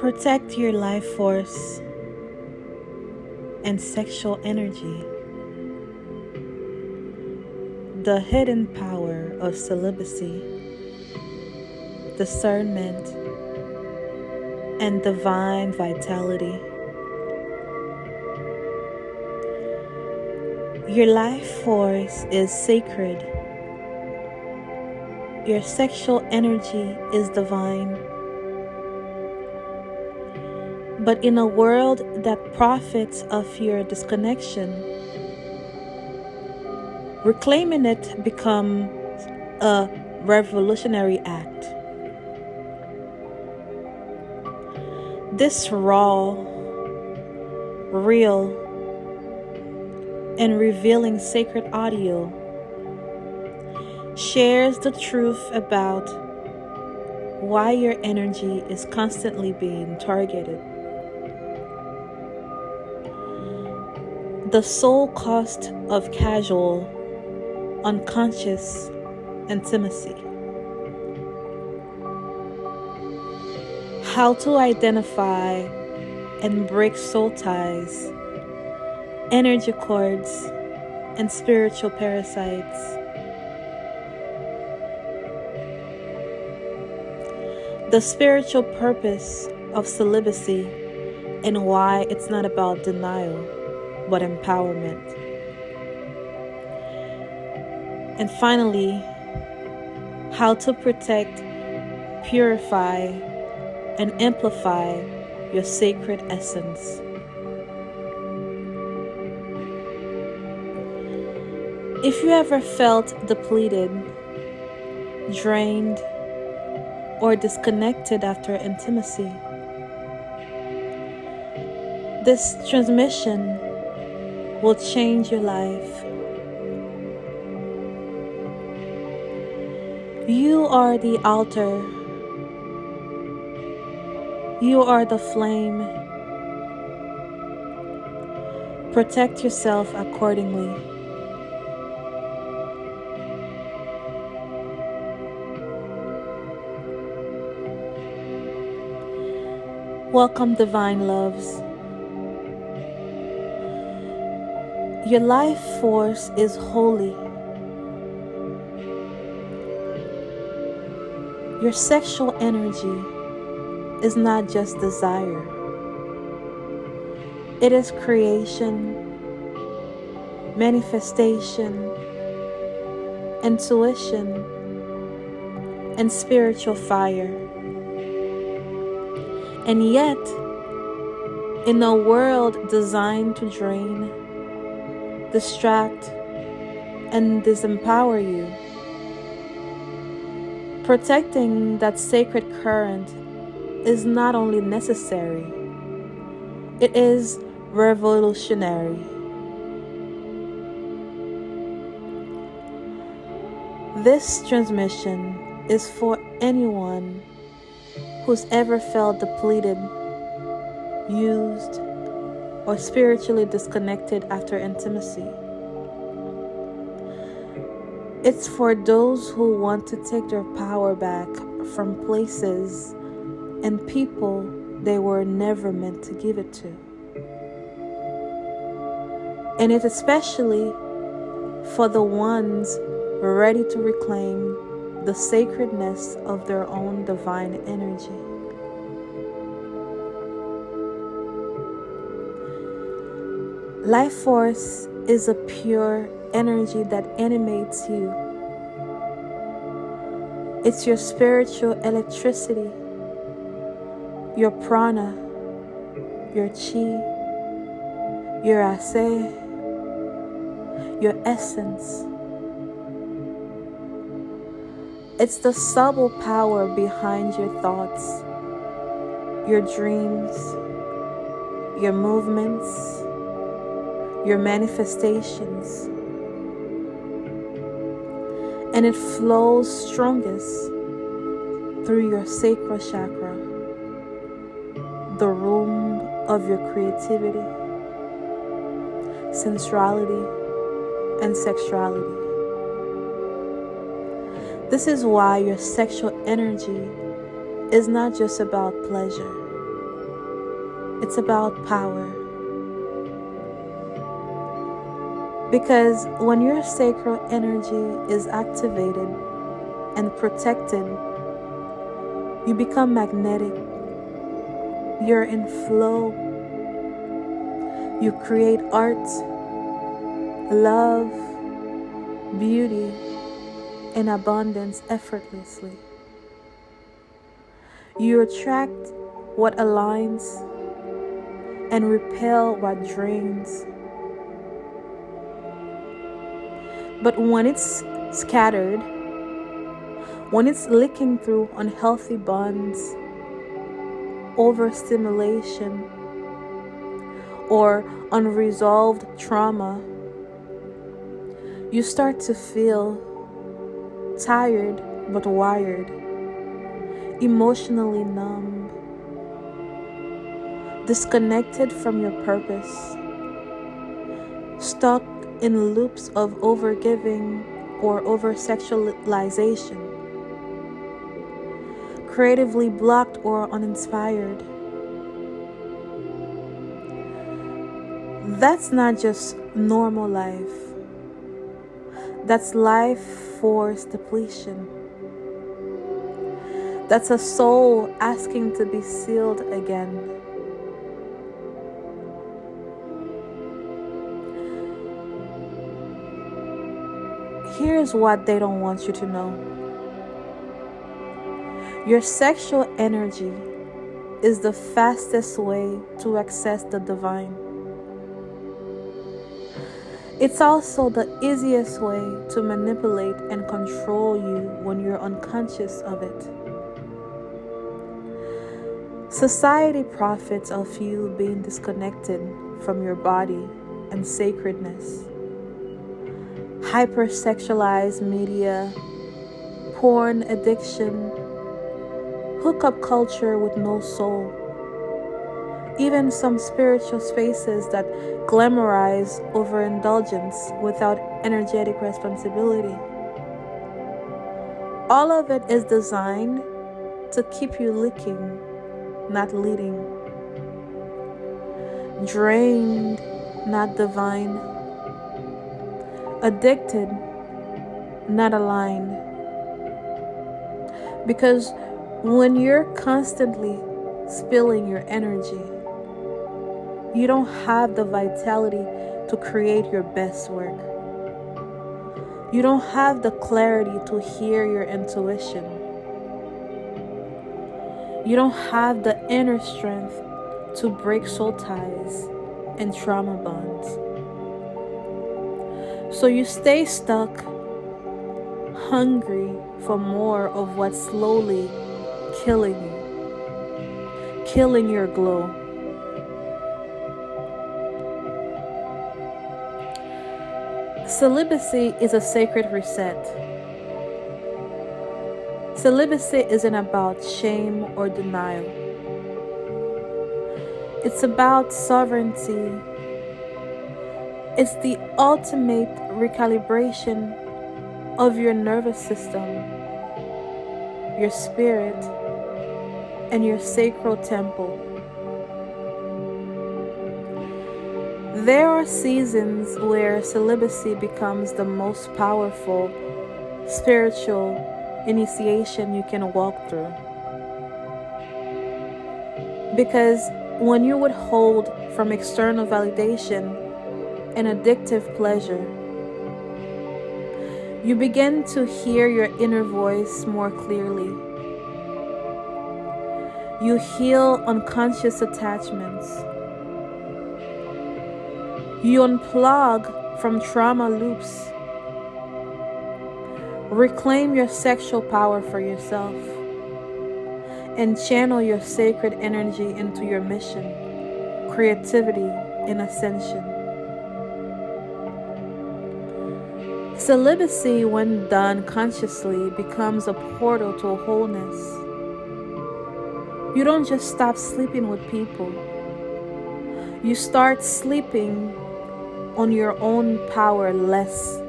Protect your life force and sexual energy. The hidden power of celibacy, discernment, and divine vitality. Your life force is sacred. Your sexual energy is divine. But in a world that profits of your disconnection, reclaiming it becomes a revolutionary act. This raw, real, and revealing sacred audio shares the truth about why your energy is constantly being targeted. The sole cost of casual, unconscious intimacy. How to identify and break soul ties, energy cords, and spiritual parasites. The spiritual purpose of celibacy and why it's not about denial, but empowerment. And finally, how to protect, purify, and amplify your sacred essence. If you ever felt depleted, drained, or disconnected after intimacy, this transmission will change your life. You are the altar. You are the flame. Protect yourself accordingly. Welcome, divine loves. Your life force is holy. Your sexual energy is not just desire. It is creation, manifestation, intuition, and spiritual fire. And yet, in a world designed to drain, distract, and disempower you, protecting that sacred current is not only necessary, it is revolutionary. This transmission is for anyone who's ever felt depleted, used, or spiritually disconnected after intimacy. It's for those who want to take their power back from places and people they were never meant to give it to. And it's especially for the ones ready to reclaim the sacredness of their own divine energy. Life force is a pure energy that animates you. It's your spiritual electricity, your prana, your chi, your ase, your essence. It's the subtle power behind your thoughts, your dreams, your movements, your manifestations. And it flows strongest through your sacral chakra, the room of your creativity, sensuality, and sexuality. This is why your sexual energy is not just about pleasure. It's about power. Because when your sacral energy is activated and protected, you become magnetic. You're in flow. You create art, love, beauty, and abundance effortlessly. You attract what aligns and repel what drains. But when it's scattered, when it's leaking through unhealthy bonds, overstimulation, or unresolved trauma, you start to feel tired but wired, emotionally numb, disconnected from your purpose, stuck in loops of overgiving or over-sexualization, creatively blocked or uninspired. That's not just normal life. That's life force depletion. That's a soul asking to be sealed again. Here's what they don't want you to know. Your sexual energy is the fastest way to access the divine. It's also the easiest way to manipulate and control you when you're unconscious of it. Society profits off you being disconnected from your body and sacredness. Hypersexualized media, porn addiction, hookup culture with no soul. Even some spiritual spaces that glamorize overindulgence without energetic responsibility. All of it is designed to keep you leaking, not leading. Drained, not divine. Addicted, not aligned. Because when you're constantly spilling your energy, you don't have the vitality to create your best work. You don't have the clarity to hear your intuition. You don't have the inner strength to break soul ties and trauma bonds. So you stay stuck, hungry for more of what's slowly killing you, killing your glow. Celibacy is a sacred reset. Celibacy isn't about shame or denial. It's about sovereignty. It's the ultimate recalibration of your nervous system, your spirit, and your sacral temple. There are seasons where celibacy becomes the most powerful spiritual initiation you can walk through. Because when you withhold from external validation and addictive pleasure, you begin to hear your inner voice more clearly. You heal unconscious attachments. You unplug from trauma loops. Reclaim your sexual power for yourself and channel your sacred energy into your mission, creativity, and ascension. Celibacy, when done consciously, becomes a portal to wholeness. You don't just stop sleeping with people. You start sleeping on your own power less.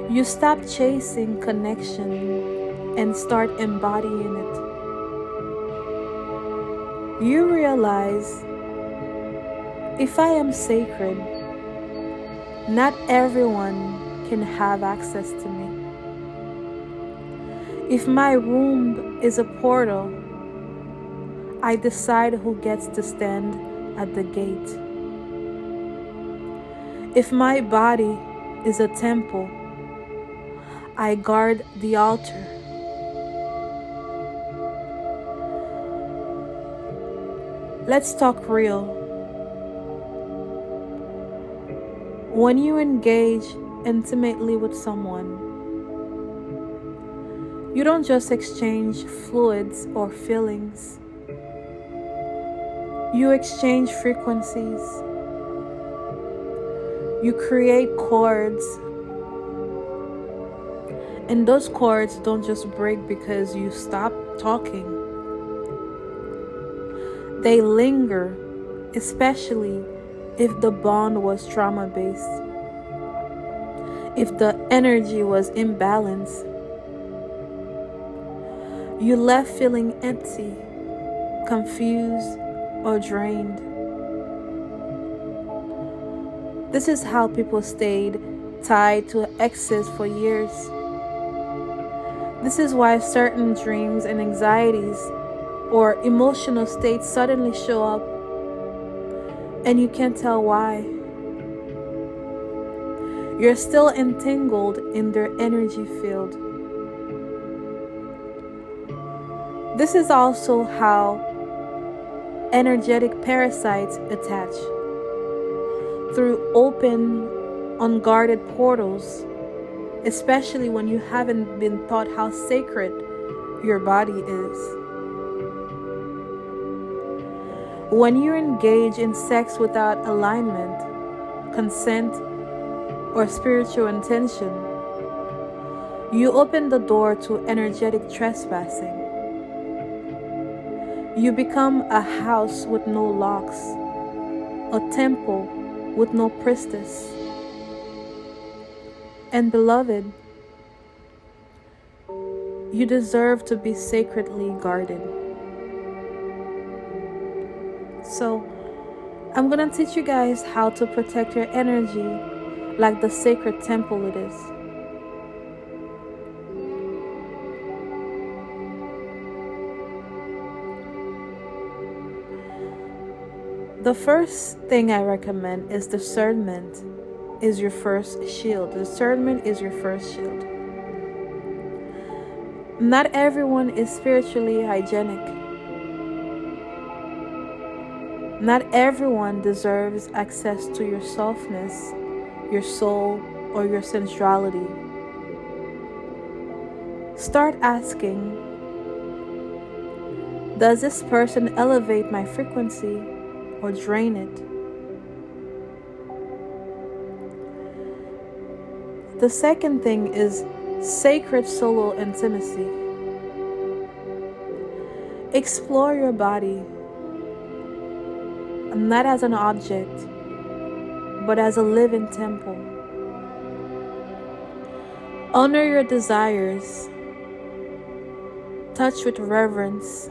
You stop chasing connection and start embodying it. you realize, if I am sacred, not everyone can have access to me. If my womb is a portal, I decide who gets to stand at the gate. If my body is a temple, I guard the altar. Let's talk real. When you engage intimately with someone, you don't just exchange fluids or feelings. You exchange frequencies. You create chords. And those chords don't just break because you stop talking. They linger, especially if the bond was trauma-based, if the energy was imbalanced. You left feeling empty, confused, or drained. This is how people stayed tied to exes for years. This is why certain dreams and anxieties or emotional states suddenly show up and you can't tell why. You're still entangled in their energy field. This is also how energetic parasites attach, through open, unguarded portals, especially when you haven't been taught how sacred your body is. When you engage in sex without alignment, consent, or spiritual intention, you open the door to energetic trespassing. You become a house with no locks, a temple with no priestess. And beloved, you deserve to be sacredly guarded. So, I'm gonna teach you guys how to protect your energy like the sacred temple it is. The first thing I recommend is discernment is your first shield. Discernment is your first shield. Not everyone is spiritually hygienic. Not everyone deserves access to your softness, your soul, or your sensuality. Start asking, does this person elevate my frequency or drain it? The second thing is sacred solo intimacy. Explore your body, not as an object, but as a living temple. Honor your desires. Touch with reverence.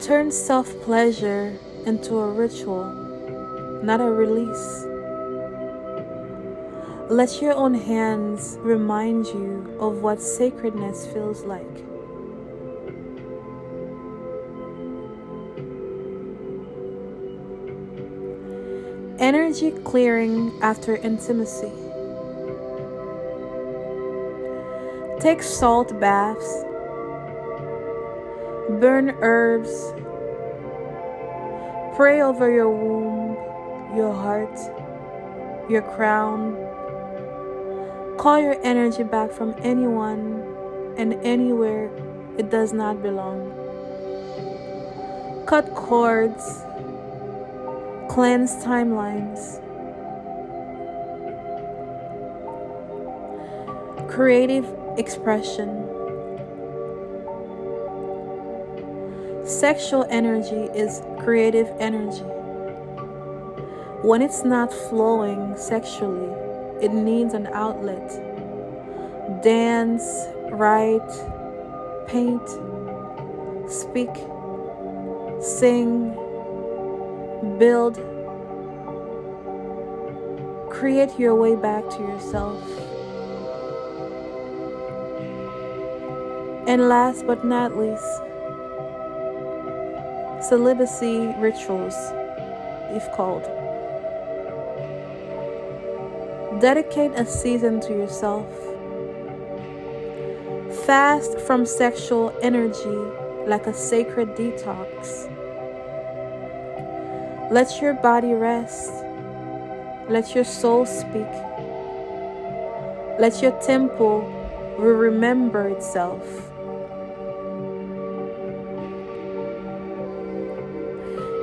Turn self-pleasure into a ritual, not a release. Let your own hands remind you of what sacredness feels like. Energy clearing after intimacy. Take salt baths. Burn herbs. Pray over your womb, your heart, your crown. Call your energy back from anyone and anywhere it does not belong. Cut cords. Cleanse timelines. Creative expression. Sexual energy is creative energy. When it's not flowing sexually, it needs an outlet. Dance, write, paint, speak, sing, build, create your way back to yourself. And last but not least, celibacy rituals, if called. Dedicate a season to yourself. Fast from sexual energy like a sacred detox. Let your body rest. Let your soul speak. Let your temple remember itself.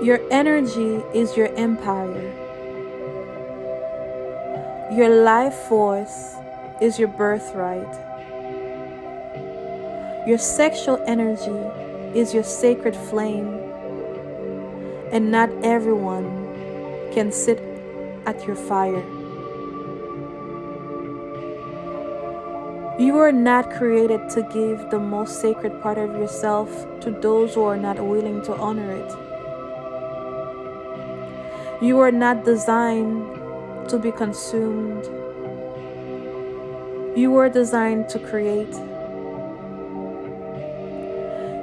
Your energy is your empire. Your life force is your birthright. Your sexual energy is your sacred flame, and not everyone can sit at your fire. You are not created to give the most sacred part of yourself to those who are not willing to honor it. You are not designed to be consumed. You are designed to create.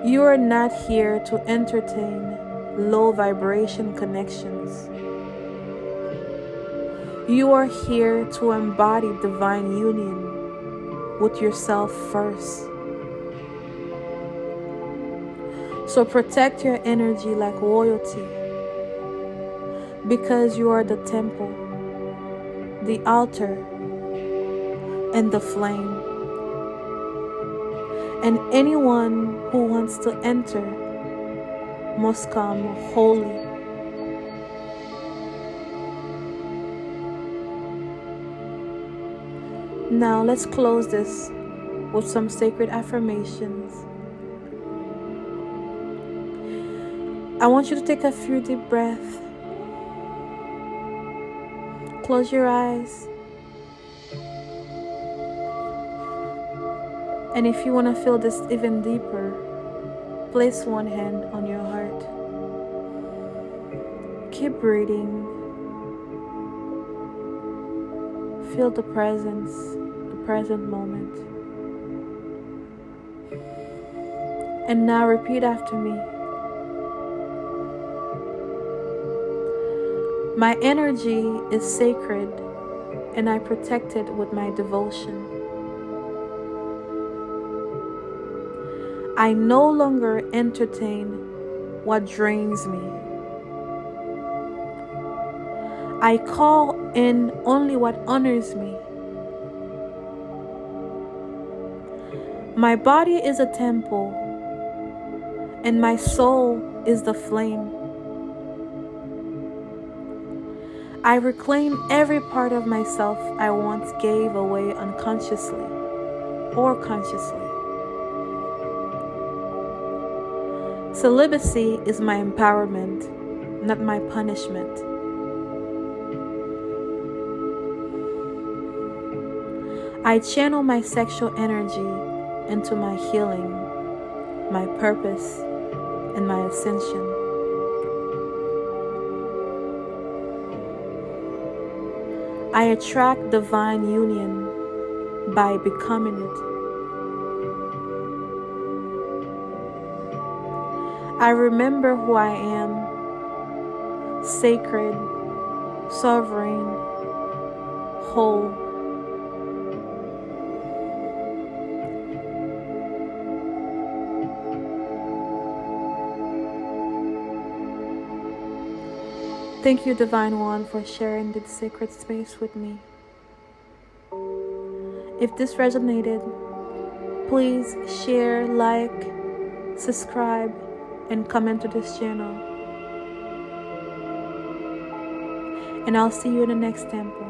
You are not here to entertain low vibration connections. You are here to embody divine union with yourself first. So protect your energy like royalty, because you are the temple, the altar, and the flame. And anyone who wants to enter must come holy. Now let's close this with some sacred affirmations. I want you to take a few deep breaths. Close your eyes. And if you want to feel this even deeper, place one hand on your heart. Keep breathing. Feel the presence, the present moment. And now repeat after me. My energy is sacred, and I protect it with my devotion. I no longer entertain what drains me. I call in only what honors me. My body is a temple, and my soul is the flame. I reclaim every part of myself I once gave away unconsciously or consciously. Celibacy is my empowerment, not my punishment. I channel my sexual energy into my healing, my purpose, and my ascension. I attract divine union by becoming it. I remember who I am: sacred, sovereign, whole. Thank you, Divine One, for sharing this sacred space with me. If this resonated, please share, like, subscribe, and comment to this channel. And I'll see you in the next temple.